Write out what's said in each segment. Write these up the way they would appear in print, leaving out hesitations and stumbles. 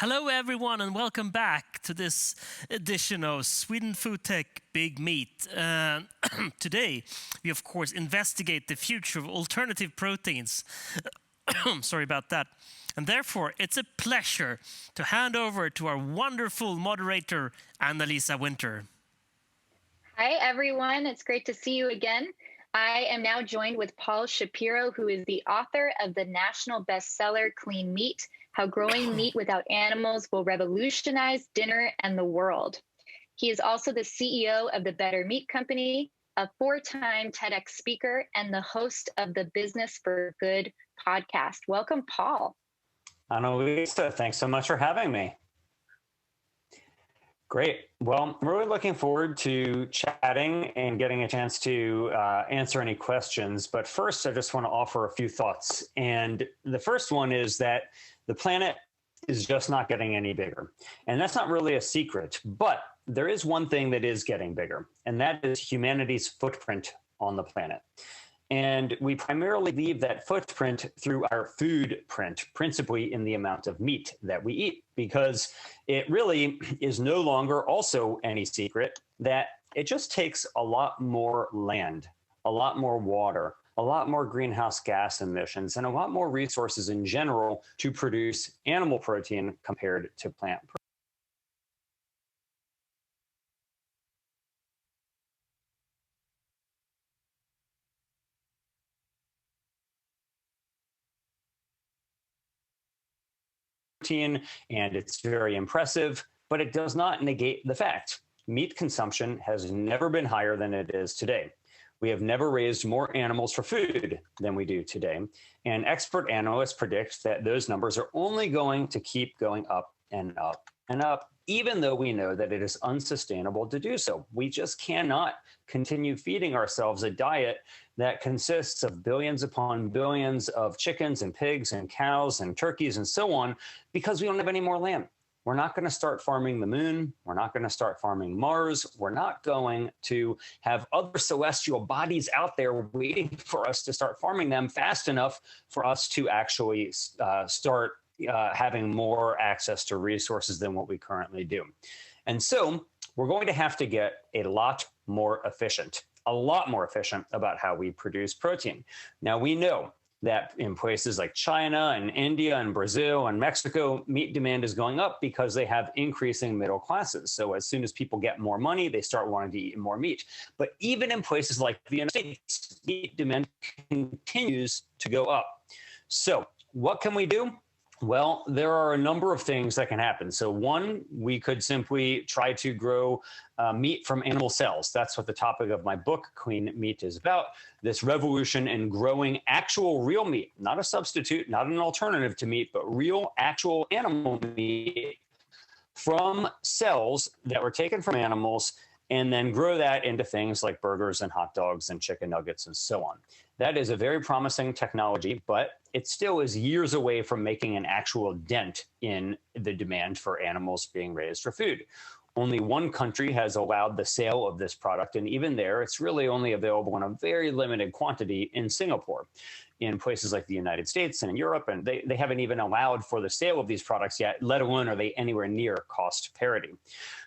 Hello, everyone, and welcome back to this edition of Sweden Food Tech Big Meat. Today, we of course investigate the future of alternative proteins. Sorry about that. And therefore, it's a pleasure to hand over to our wonderful moderator, Annalisa Winter. Hi, everyone. It's great to see you again. I am now joined with Paul Shapiro, who is the author of the national bestseller, Clean Meat: How Growing Meat Without Animals Will Revolutionize Dinner and the World. He is also the CEO of the Better Meat Company, a 4-time TEDx speaker, and the host of the Business for Good podcast. Welcome, Paul. Annalisa, thanks so much for having me. Great. Well, I'm really looking forward to chatting and getting a chance to answer any questions. But first, I just want to offer a few thoughts. And the first one is that the planet is just not getting any bigger. And that's not really a secret. But there is one thing that is getting bigger, and that is humanity's footprint on the planet. And we primarily leave that footprint through our food print, principally in the amount of meat that we eat, because it really is no longer also any secret that it just takes a lot more land, a lot more water, a lot more greenhouse gas emissions, and a lot more resources in general to produce animal protein compared to plant protein. And it's very impressive, but it does not negate the fact meat consumption has never been higher than it is today. We have never raised more animals for food than we do today. And expert analysts predict that those numbers are only going to keep going up and up and up, even though we know that it is unsustainable to do so. We just cannot continue feeding ourselves a diet that consists of billions upon billions of chickens and pigs and cows and turkeys and so on, because we don't have any more land. We're not going to start farming the moon. We're not going to start farming Mars. We're not going to have other celestial bodies out there waiting for us to start farming them fast enough for us to actually start having more access to resources than what we currently do. And so we're going to have to get a lot more efficient about how we produce protein. Now, we know that in places like China and India and Brazil and Mexico, meat demand is going up because they have increasing middle classes. So as soon as people get more money, they start wanting to eat more meat. But even in places like the United States, meat demand continues to go up. So what can we do? Well, there are a number of things that can happen. So one, we could simply try to grow meat from animal cells. That's what the topic of my book, Clean Meat, is about. This revolution in growing actual real meat, not a substitute, not an alternative to meat, but real actual animal meat from cells that were taken from animals, and then grow that into things like burgers and hot dogs and chicken nuggets and so on. That is a very promising technology, but it still is years away from making an actual dent in the demand for animals being raised for food. Only one country has allowed the sale of this product, and even there, it's really only available in a very limited quantity in Singapore. In places like the United States and in Europe, and they haven't even allowed for the sale of these products yet, let alone are they anywhere near cost parity.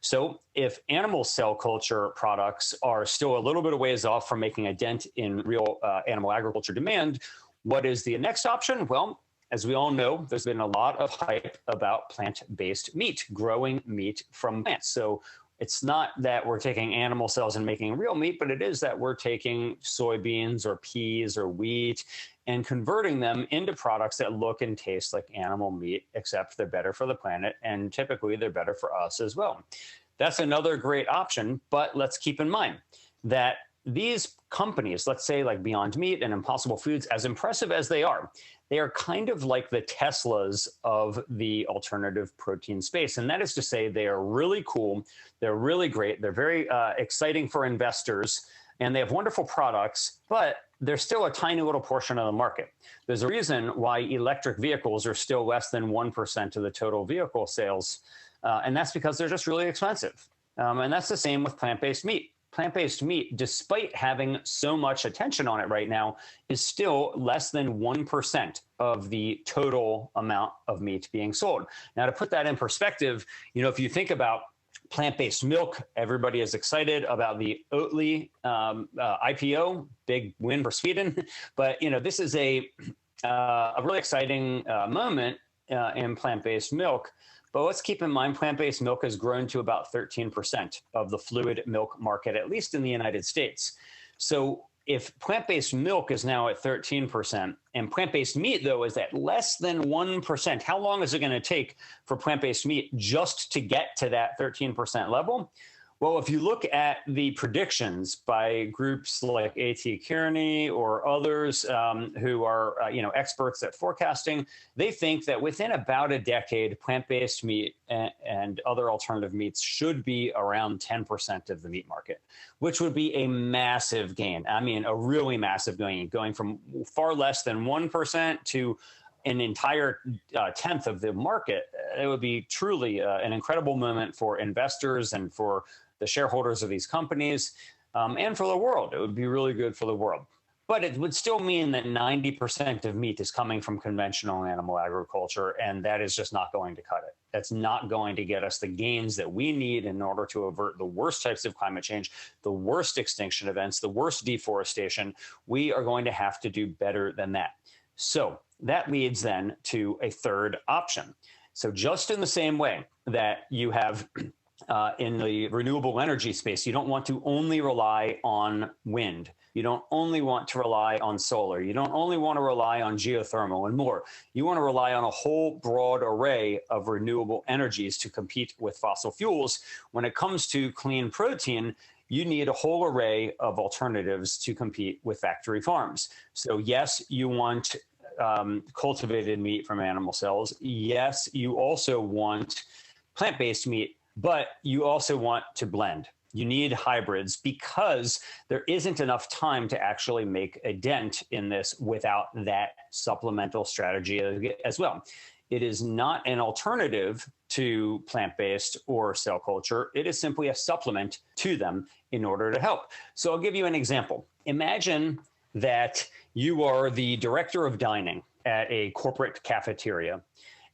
So if animal cell culture products are still a little bit of ways off from making a dent in real animal agriculture demand, what is the next option? Well, as we all know, there's been a lot of hype about plant-based meat, growing meat from plants. So it's not that we're taking animal cells and making real meat, but it is that we're taking soybeans or peas or wheat and converting them into products that look and taste like animal meat, except they're better for the planet, and typically they're better for us as well. That's another great option, but let's keep in mind that these companies, let's say like Beyond Meat and Impossible Foods, as impressive as they are kind of like the Teslas of the alternative protein space. And that is to say, they are really cool, they're really great, they're very exciting for investors, and they have wonderful products, but they're still a tiny little portion of the market. There's a reason why electric vehicles are still less than 1% of the total vehicle sales, and that's because they're just really expensive. And that's the same with plant-based meat. plant-based meat, despite having so much attention on it right now, is still less than 1% of the total amount of meat being sold. Now, to put that in perspective, if you think about plant-based milk, everybody is excited about the Oatly IPO, big win for Sweden. But this is a really exciting moment in plant-based milk. But let's keep in mind, plant-based milk has grown to about 13% of the fluid milk market, at least in the United States. So if plant-based milk is now at 13% and plant-based meat, though, is at less than 1%, how long is it going to take for plant-based meat just to get to that 13% level? Well, if you look at the predictions by groups like A.T. Kearney or others who are experts at forecasting, they think that within about a decade, plant-based meat and other alternative meats should be around 10% of the meat market, which would be a massive gain. I mean, a really massive gain, going from far less than 1% to an entire tenth of the market. It would be truly an incredible moment for investors and for the shareholders of these companies, and for the world. It would be really good for the world. But it would still mean that 90% of meat is coming from conventional animal agriculture, and that is just not going to cut it. That's not going to get us the gains that we need in order to avert the worst types of climate change, the worst extinction events, the worst deforestation. We are going to have to do better than that. So that leads then to a third option. So just in the same way that you have in the renewable energy space, you don't want to only rely on wind. You don't only want to rely on solar. You don't only want to rely on geothermal and more. You want to rely on a whole broad array of renewable energies to compete with fossil fuels. When it comes to clean protein, you need a whole array of alternatives to compete with factory farms. So yes, you want cultivated meat from animal cells. Yes, you also want plant-based meat, but you also want to blend. You need hybrids because there isn't enough time to actually make a dent in this without that supplemental strategy as well. It is not an alternative to plant-based or cell culture. It is simply a supplement to them in order to help. So I'll give you an example. Imagine that you are the director of dining at a corporate cafeteria,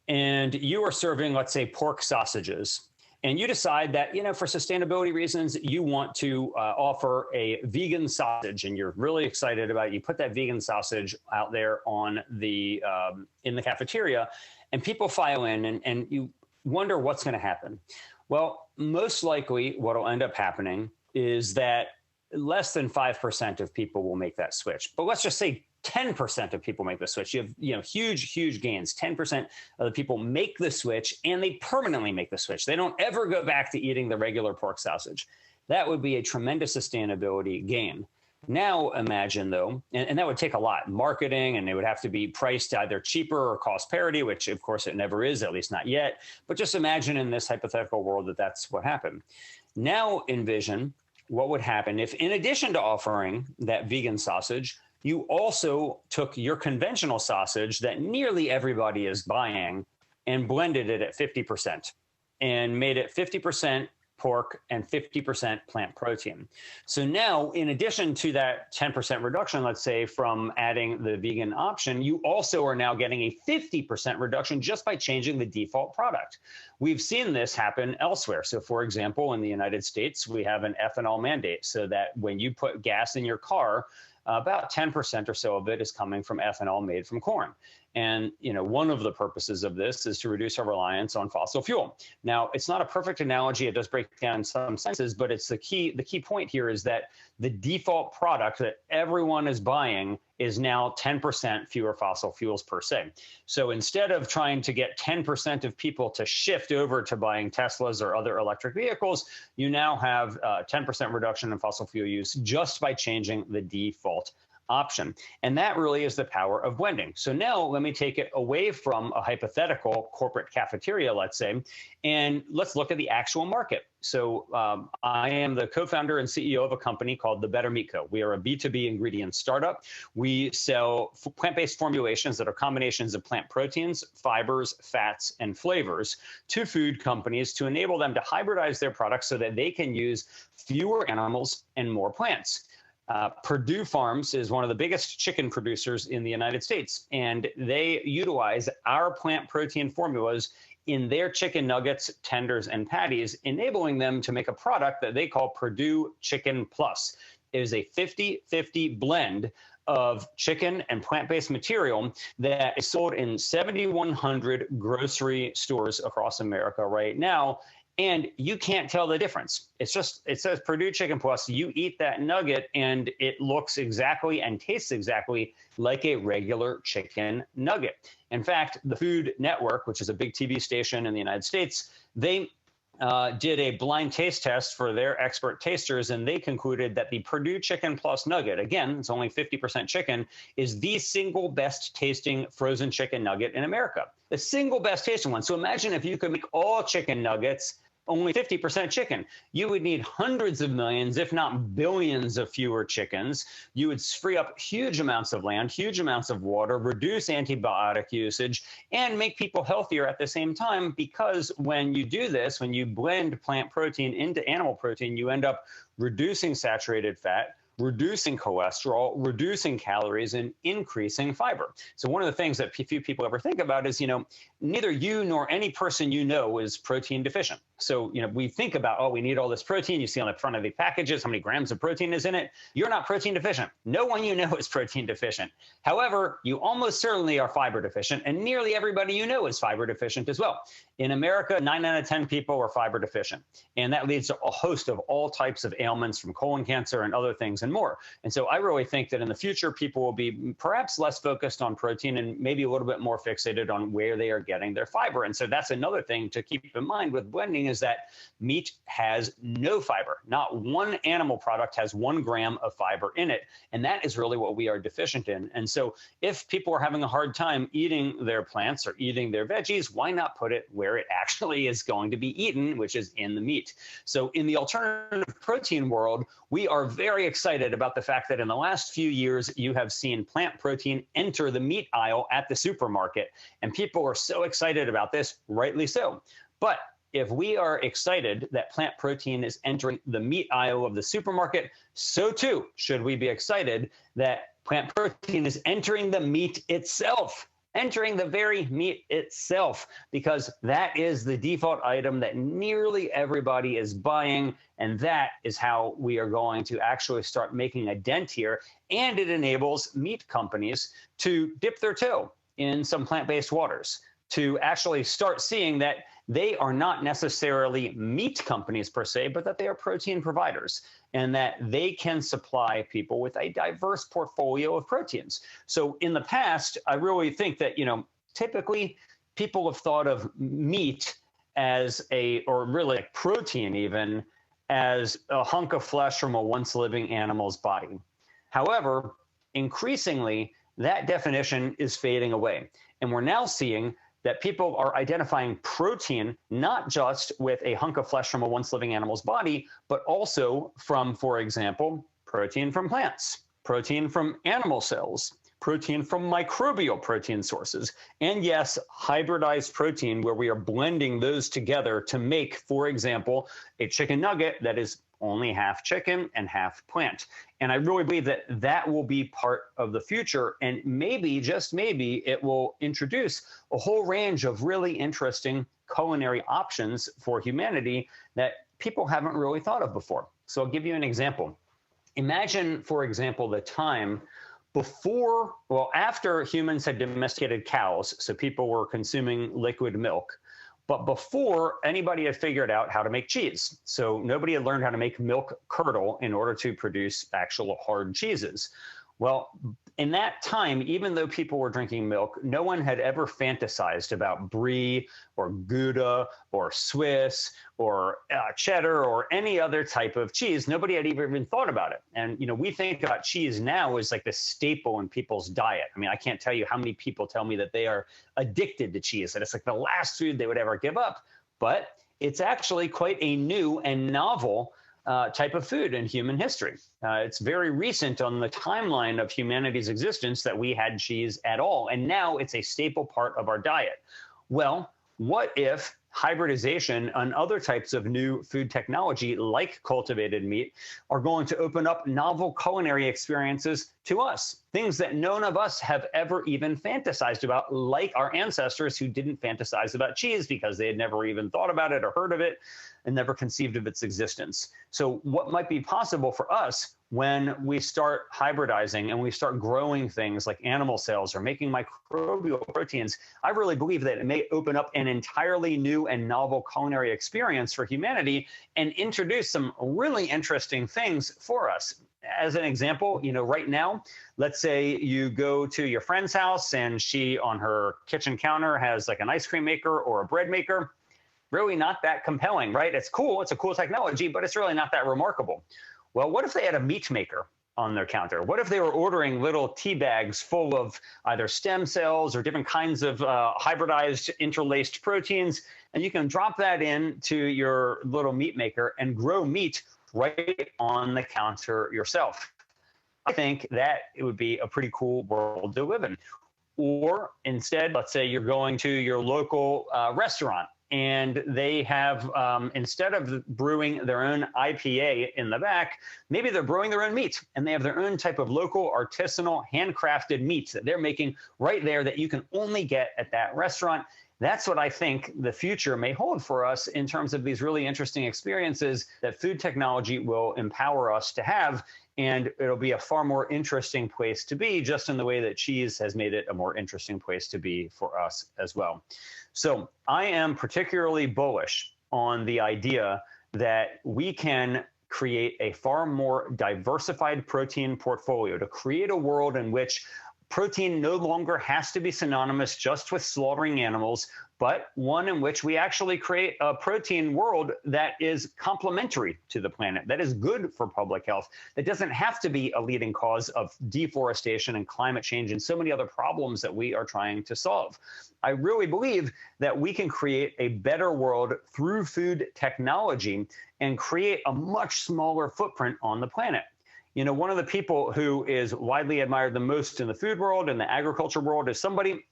and you are serving, let's say, pork sausages. And you decide that, for sustainability reasons, you want to offer a vegan sausage, and you're really excited about it. You put that vegan sausage out there on the in the cafeteria, and people file in, and you wonder what's going to happen. Well, most likely what will end up happening is that less than 5% of people will make that switch. But let's just say 10% of people make the switch. You have, huge gains. 10% of the people make the switch, and they permanently make the switch. They don't ever go back to eating the regular pork sausage. That would be a tremendous sustainability gain. Now imagine, though, and that would take a lot, marketing, and it would have to be priced either cheaper or cost parity, which of course it never is, at least not yet. But just imagine in this hypothetical world that that's what happened. Now envision what would happen if, in addition to offering that vegan sausage, you also took your conventional sausage that nearly everybody is buying and blended it at 50% and made it 50% pork and 50% plant protein. So now, in addition to that 10% reduction, let's say, from adding the vegan option, you also are now getting a 50% reduction just by changing the default product. We've seen this happen elsewhere. So for example, in the United States, we have an ethanol mandate so that when you put gas in your car, about 10% or so of it is coming from ethanol made from corn. And, one of the purposes of this is to reduce our reliance on fossil fuel. Now, it's not a perfect analogy. It does break down in some senses, but it's the key point here is that the default product that everyone is buying is now 10% fewer fossil fuels per se. So instead of trying to get 10% of people to shift over to buying Teslas or other electric vehicles, you now have 10% reduction in fossil fuel use just by changing the default option. And that really is the power of blending. So now let me take it away from a hypothetical corporate cafeteria, let's say, and let's look at the actual market. So I am the co-founder and CEO of a company called The Better Meat Co. We are a B2B ingredient startup. We sell plant-based formulations that are combinations of plant proteins, fibers, fats, and flavors to food companies to enable them to hybridize their products so that they can use fewer animals and more plants. Purdue Farms is one of the biggest chicken producers in the United States, and they utilize our plant protein formulas in their chicken nuggets, tenders, and patties, enabling them to make a product that they call Purdue Chicken Plus. It is a 50-50 blend of chicken and plant-based material that is sold in 7,100 grocery stores across America right now. And you can't tell the difference. It says Purdue Chicken Plus. You eat that nugget and it looks exactly and tastes exactly like a regular chicken nugget. In fact, the Food Network, which is a big TV station in the United States, they did a blind taste test for their expert tasters, and they concluded that the Purdue Chicken Plus nugget, again, it's only 50% chicken, is the single best tasting frozen chicken nugget in America. The single best tasting one. So imagine if you could make all chicken nuggets only 50% chicken. You would need hundreds of millions, if not billions of fewer chickens. You would free up huge amounts of land, huge amounts of water, reduce antibiotic usage, and make people healthier at the same time, because when you do this, when you blend plant protein into animal protein, you end up reducing saturated fat, reducing cholesterol, reducing calories, and increasing fiber. So one of the things that few people ever think about is, neither you nor any person you know is protein deficient. So, we think about, oh, we need all this protein. You see on the front of the packages how many grams of protein is in it. You're not protein deficient. No one you know is protein deficient. However, you almost certainly are fiber deficient, and nearly everybody you know is fiber deficient as well. In America, 9 out of 10 people are fiber deficient. And that leads to a host of all types of ailments, from colon cancer and other things and more. And so I really think that in the future, people will be perhaps less focused on protein and maybe a little bit more fixated on where they are getting their fiber. And so that's another thing to keep in mind with blending, is that meat has no fiber. Not one animal product has 1 gram of fiber in it. And that is really what we are deficient in. And so if people are having a hard time eating their plants or eating their veggies, why not put it where it actually is going to be eaten, which is in the meat? So in the alternative protein world, we are very excited about the fact that in the last few years, you have seen plant protein enter the meat aisle at the supermarket. And people are so excited about this, rightly so. But if we are excited that plant protein is entering the meat aisle of the supermarket, so too should we be excited that plant protein is entering the meat itself, entering the very meat itself, because that is the default item that nearly everybody is buying. And that is how we are going to actually start making a dent here. And it enables meat companies to dip their toe in some plant-based waters, to actually start seeing that they are not necessarily meat companies per se, but that they are protein providers, and that they can supply people with a diverse portfolio of proteins. So in the past, I really think that, typically people have thought of meat as or really like protein even, as a hunk of flesh from a once living animal's body. However, increasingly, that definition is fading away. And we're now seeing that people are identifying protein not just with a hunk of flesh from a once living animal's body, but also from, for example, protein from plants, protein from animal cells, protein from microbial protein sources, and yes, hybridized protein, where we are blending those together to make, for example, a chicken nugget that is only half chicken and half plant. And I really believe that that will be part of the future. And maybe, just maybe, it will introduce a whole range of really interesting culinary options for humanity that people haven't really thought of before. So I'll give you an example. Imagine, for example, the time after humans had domesticated cows, so people were consuming liquid milk, but before anybody had figured out how to make cheese. So nobody had learned how to make milk curdle in order to produce actual hard cheeses. Well, in that time, even though people were drinking milk, no one had ever fantasized about brie or Gouda or Swiss or cheddar or any other type of cheese. Nobody had even thought about it. And, we think about cheese now as like the staple in people's diet. I mean, I can't tell you how many people tell me that they are addicted to cheese, that it's like the last food they would ever give up. But it's actually quite a new and novel type of food in human history. It's very recent on the timeline of humanity's existence that we had cheese at all, and now it's a staple part of our diet. Well, what if hybridization and other types of new food technology like cultivated meat are going to open up novel culinary experiences to us, things that none of us have ever even fantasized about, like our ancestors who didn't fantasize about cheese because they had never even thought about it or heard of it and never conceived of its existence. So what might be possible for us when we start hybridizing and we start growing things like animal cells or making microbial proteins, I really believe that it may open up an entirely new and novel culinary experience for humanity and introduce some really interesting things for us. As an example, right now, let's say you go to your friend's house and she on her kitchen counter has like an ice cream maker or a bread maker. Really not that compelling, right? It's cool. It's a cool technology, but it's really not that remarkable. Well, what if they had a meat maker on their counter? What if they were ordering little tea bags full of either stem cells or different kinds of hybridized interlaced proteins, and you can drop that into your little meat maker and grow meat right on the counter yourself? I think that it would be a pretty cool world to live in. Or instead, let's say you're going to your local restaurant and they have, instead of brewing their own IPA in the back, maybe they're brewing their own meat and they have their own type of local artisanal handcrafted meats that they're making right there that you can only get at that restaurant. That's what I think the future may hold for us in terms of these really interesting experiences that food technology will empower us to have. And it'll be a far more interesting place to be, just in the way that cheese has made it a more interesting place to be for us as well. So I am particularly bullish on the idea that we can create a far more diversified protein portfolio to create a world in which protein no longer has to be synonymous just with slaughtering animals, but one in which we actually create a protein world that is complementary to the planet, that is good for public health, that doesn't have to be a leading cause of deforestation and climate change and so many other problems that we are trying to solve. I really believe that we can create a better world through food technology and create a much smaller footprint on the planet. One of the people who is widely admired the most in the food world and the agriculture world is somebody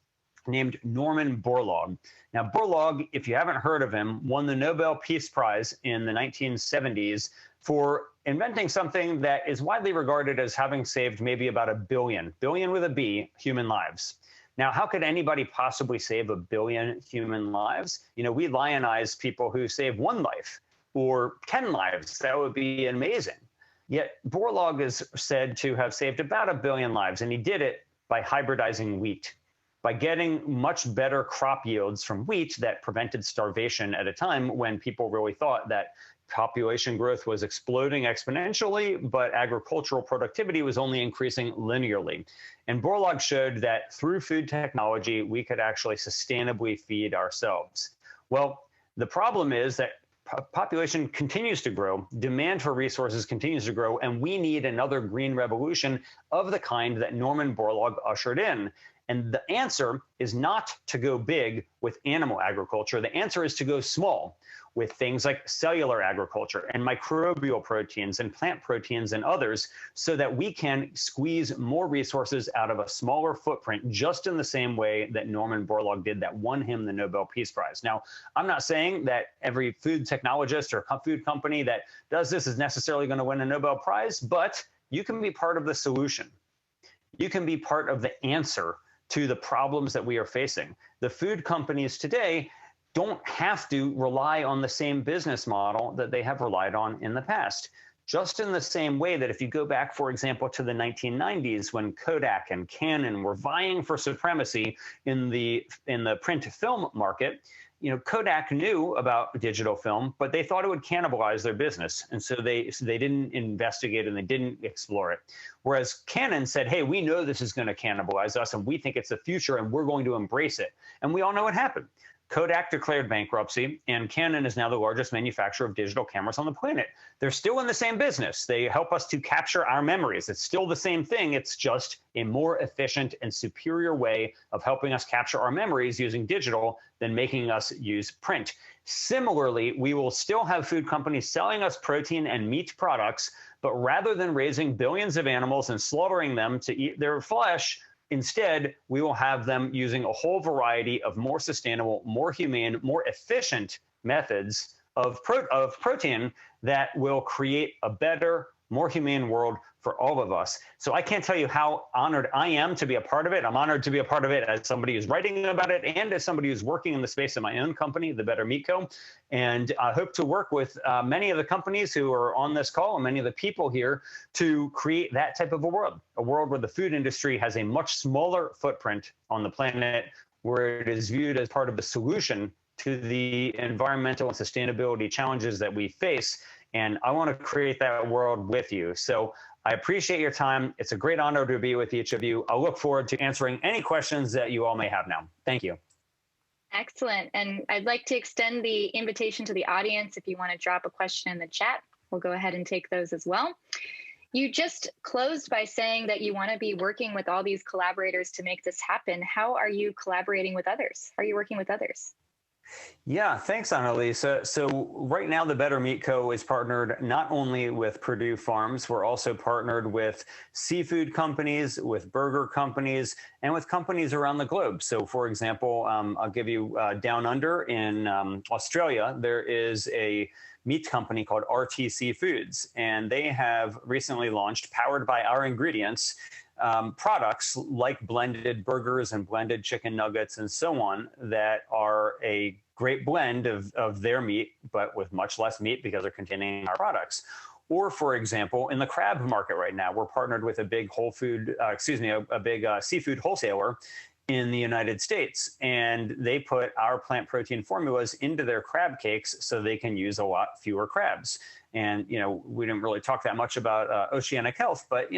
named Norman Borlaug. Now, Borlaug, if you haven't heard of him, won the Nobel Peace Prize in the 1970s for inventing something that is widely regarded as having saved maybe about a billion with a B, human lives. Now, how could anybody possibly save 1 billion human lives? We lionize people who save 1 life or 10 lives. That would be amazing. Yet Borlaug is said to have saved about 1 billion lives, and he did it by hybridizing wheat, by getting much better crop yields from wheat that prevented starvation at a time when people really thought that population growth was exploding exponentially, but agricultural productivity was only increasing linearly. And Borlaug showed that through food technology, we could actually sustainably feed ourselves. Well, the problem is that population continues to grow, demand for resources continues to grow, and we need another green revolution of the kind that Norman Borlaug ushered in. And the answer is not to go big with animal agriculture. The answer is to go small with things like cellular agriculture and microbial proteins and plant proteins and others, so that we can squeeze more resources out of a smaller footprint, just in the same way that Norman Borlaug did, that won him the Nobel Peace Prize. Now, I'm not saying that every food technologist or food company that does this is necessarily going to win a Nobel Prize, but you can be part of the solution. You can be part of the answer to the problems that we are facing. The food companies today don't have to rely on the same business model that they have relied on in the past. just in the same way that if you go back, for example, to the 1990s when Kodak and Canon were vying for supremacy in the print film market, Kodak knew about digital film, but they thought it would cannibalize their business. And so they didn't investigate and they didn't explore it. Whereas Canon said, hey, we know this is going to cannibalize us and we think it's the future and we're going to embrace it. And we all know what happened. Kodak declared bankruptcy, and Canon is now the largest manufacturer of digital cameras on the planet. They're still in the same business. They help us to capture our memories. It's still the same thing. It's just a more efficient and superior way of helping us capture our memories using digital than making us use print. Similarly, we will still have food companies selling us protein and meat products, but rather than raising billions of animals and slaughtering them to eat their flesh, instead, we will have them using a whole variety of more sustainable, more humane, more efficient methods of protein that will create a better, more humane world for all of us. So I can't tell you how honored I am to be a part of it. I'm honored to be a part of it as somebody who's writing about it and as somebody who's working in the space of my own company, The Better Meat Co. And I hope to work with many of the companies who are on this call and many of the people here to create that type of a world where the food industry has a much smaller footprint on the planet, where it is viewed as part of the solution to the environmental and sustainability challenges that we face. And I want to create that world with you. So I appreciate your time. It's a great honor to be with each of you. I'll look forward to answering any questions that you all may have now. Thank you. Excellent. And I'd like to extend the invitation to the audience. If you want to drop a question in the chat, we'll go ahead and take those as well. You just closed by saying that you want to be working with all these collaborators to make this happen. How are you collaborating with others? How are you working with others? Yeah, thanks, Annalisa. So right now, the Better Meat Co. is partnered not only with Purdue Farms, we're also partnered with seafood companies, with burger companies, and with companies around the globe. So for example, I'll give you down under in Australia, there is a meat company called RTC Foods, and they have recently launched, powered by our ingredients, products like blended burgers and blended chicken nuggets and so on that are a great blend of their meat, but with much less meat because they're containing our products. Or, for example, in the crab market right now, we're partnered with a big seafood wholesaler in the United States, and they put our plant protein formulas into their crab cakes so they can use a lot fewer crabs. And, we didn't really talk that much about oceanic health, but,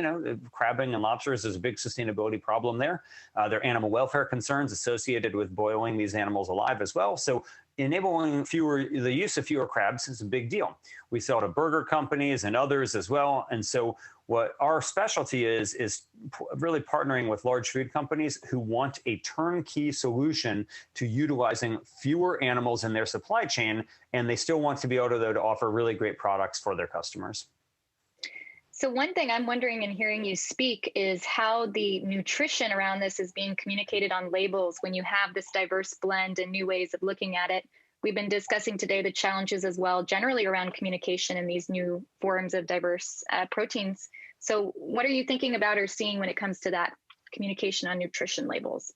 crabbing and lobsters is a big sustainability problem there. There are animal welfare concerns associated with boiling these animals alive as well. So enabling the use of fewer crabs is a big deal. We sell to burger companies and others as well. And so what our specialty is really partnering with large food companies who want a turnkey solution to utilizing fewer animals in their supply chain, and they still want to be able to offer really great products for their customers. So one thing I'm wondering and hearing you speak is how the nutrition around this is being communicated on labels when you have this diverse blend and new ways of looking at it. We've been discussing today the challenges as well, generally around communication in these new forms of diverse proteins. So what are you thinking about or seeing when it comes to that communication on nutrition labels?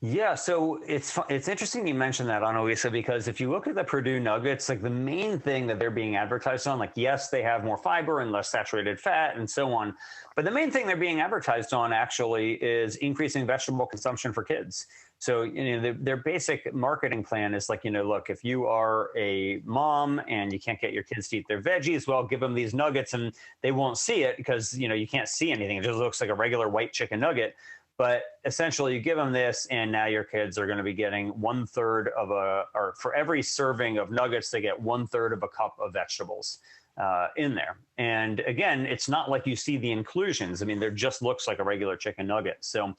Yeah, so it's interesting you mentioned that, Annalisa, because if you look at the Purdue nuggets, like the main thing that they're being advertised on, like, yes, they have more fiber and less saturated fat and so on, but the main thing they're being advertised on actually is increasing vegetable consumption for kids. So, their basic marketing plan is like, look, if you are a mom and you can't get your kids to eat their veggies, well, give them these nuggets and they won't see it because, you can't see anything. It just looks like a regular white chicken nugget. But essentially, you give them this, and now your kids are going to be getting or for every serving of nuggets, they get 1/3 of a cup of vegetables in there. And again, it's not like you see the inclusions. I mean, there just looks like a regular chicken nugget. So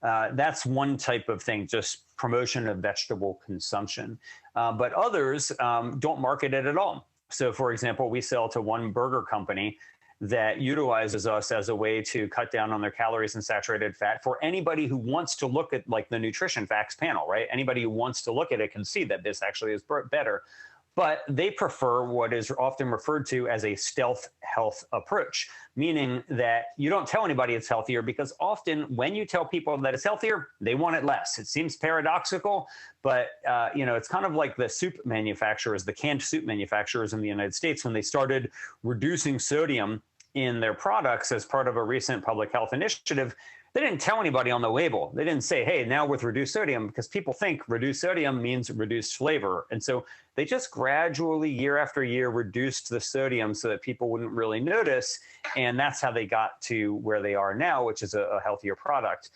that's one type of thing, just promotion of vegetable consumption. But others don't market it at all. So, for example, we sell to one burger company that utilizes us as a way to cut down on their calories and saturated fat for anybody who wants to look at like the nutrition facts panel, right? Anybody who wants to look at it can see that this actually is better. but they prefer what is often referred to as a stealth health approach, meaning that you don't tell anybody it's healthier, because often when you tell people that it's healthier, they want it less. It seems paradoxical, but it's kind of like the soup manufacturers, the canned soup manufacturers in the United States, when they started reducing sodium in their products as part of a recent public health initiative. They didn't tell anybody on the label. They didn't say, hey, now with reduced sodium, because people think reduced sodium means reduced flavor. And so they just gradually, year after year, reduced the sodium so that people wouldn't really notice. And that's how they got to where they are now, which is a healthier product.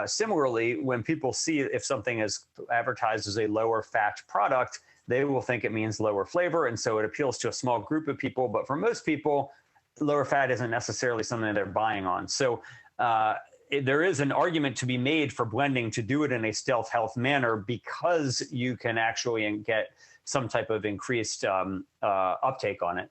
Similarly, when people see if something is advertised as a lower fat product, they will think it means lower flavor. And so it appeals to a small group of people. But for most people, lower fat isn't necessarily something they're buying on. So there is an argument to be made for blending to do it in a stealth health manner, because you can actually get some type of increased uptake on it.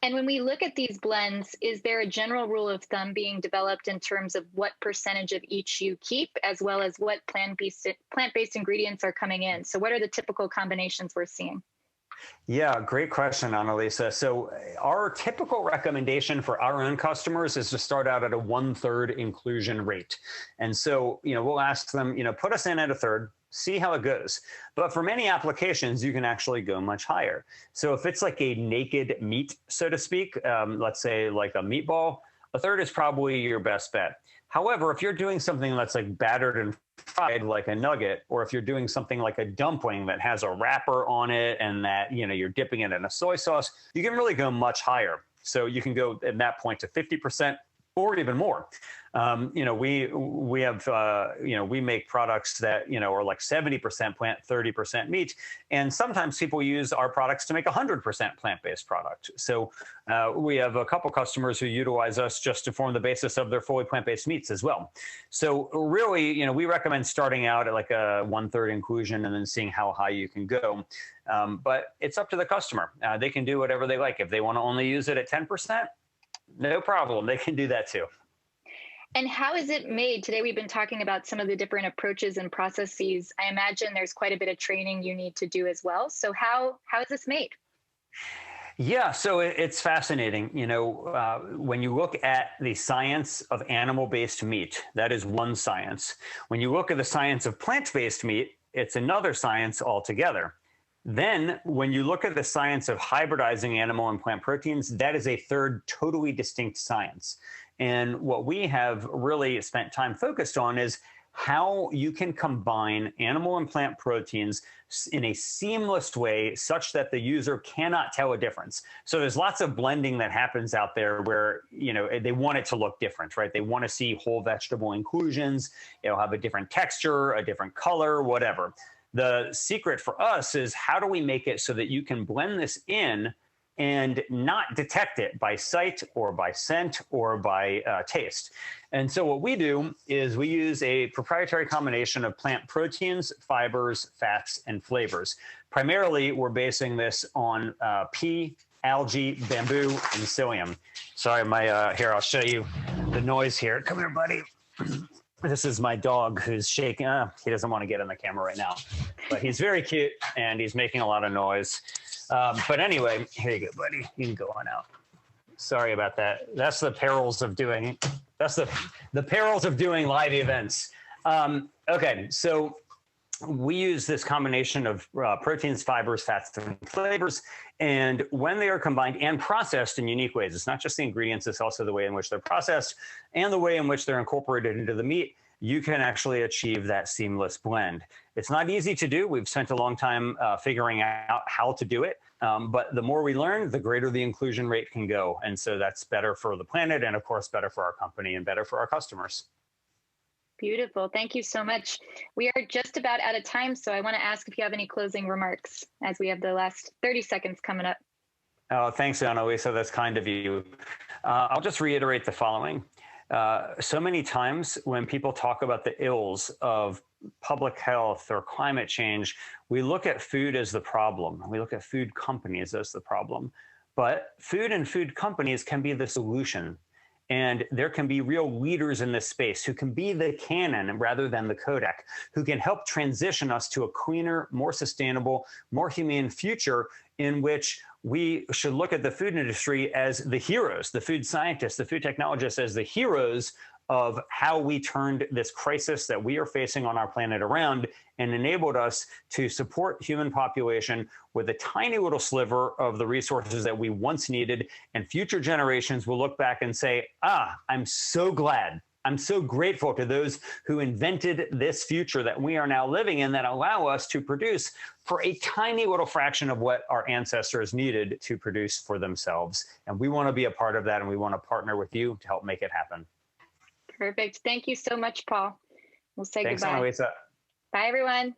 And when we look at these blends, is there a general rule of thumb being developed in terms of what percentage of each you keep, as well as what plant-based ingredients are coming in? So what are the typical combinations we're seeing? Yeah, great question, Annalisa. So our typical recommendation for our own customers is to start out at a 1/3 inclusion rate. And so, we'll ask them, put us in at a third, see how it goes. But for many applications, you can actually go much higher. So if it's like a naked meat, so to speak, let's say like a meatball, a third is probably your best bet. However, if you're doing something that's like battered and fried like a nugget, or if you're doing something like a dumpling that has a wrapper on it and that, you're dipping it in a soy sauce, you can really go much higher. So you can go at that point to 50% or even more. We have, we make products that, are like 70% plant, 30% meat. And sometimes people use our products to make 100% plant-based product. So we have a couple customers who utilize us just to form the basis of their fully plant-based meats as well. So really, we recommend starting out at like a 1/3 inclusion and then seeing how high you can go. But it's up to the customer. They can do whatever they like. If they want to only use it at 10%, no problem. They can do that too. And how is it made? Today, we've been talking about some of the different approaches and processes. I imagine there's quite a bit of training you need to do as well. So how is this made? Yeah, so it's fascinating. When you look at the science of animal-based meat, that is one science. When you look at the science of plant-based meat, it's another science altogether. Then when you look at the science of hybridizing animal and plant proteins, that is a third totally distinct science. And what we have really spent time focused on is how you can combine animal and plant proteins in a seamless way such that the user cannot tell a difference. So there's lots of blending that happens out there where, they want it to look different, right? They want to see whole vegetable inclusions, it'll have a different texture, a different color, whatever. The secret for us is how do we make it so that you can blend this in and not detect it by sight or by scent or by taste. And so what we do is we use a proprietary combination of plant proteins, fibers, fats, and flavors. Primarily, we're basing this on pea, algae, bamboo, and psyllium. Sorry, here, I'll show you the noise here. Come here, buddy. This is my dog who's shaking. He doesn't want to get in the camera right now, but he's very cute and he's making a lot of noise. But anyway, here you go, buddy. You can go on out. Sorry about that. That's the perils of doing. That's the perils of doing live events. Okay, so we use this combination of proteins, fibers, fats, and flavors. And when they are combined and processed in unique ways, it's not just the ingredients, it's also the way in which they're processed and the way in which they're incorporated into the meat, you can actually achieve that seamless blend. It's not easy to do. We've spent a long time figuring out how to do it. But the more we learn, the greater the inclusion rate can go. And so that's better for the planet and, of course, better for our company and better for our customers. Beautiful. Thank you so much. We are just about out of time, so I want to ask if you have any closing remarks as we have the last 30 seconds coming up. Oh, thanks, Annalisa. That's kind of you. I'll just reiterate the following. So many times when people talk about the ills of public health or climate change, we look at food as the problem. We look at food companies as the problem. But food and food companies can be the solution. And there can be real leaders in this space who can be the canon rather than the codec, who can help transition us to a cleaner, more sustainable, more humane future in which we should look at the food industry as the heroes, the food scientists, the food technologists as the heroes of how we turned this crisis that we are facing on our planet around and enabled us to support human population with a tiny little sliver of the resources that we once needed. And future generations will look back and say, I'm so glad. I'm so grateful to those who invented this future that we are now living in that allow us to produce for a tiny little fraction of what our ancestors needed to produce for themselves. And we want to be a part of that, and we want to partner with you to help make it happen. Perfect. Thank you so much, Paul. We'll say Thanks, goodbye. Annalisa. Bye, everyone.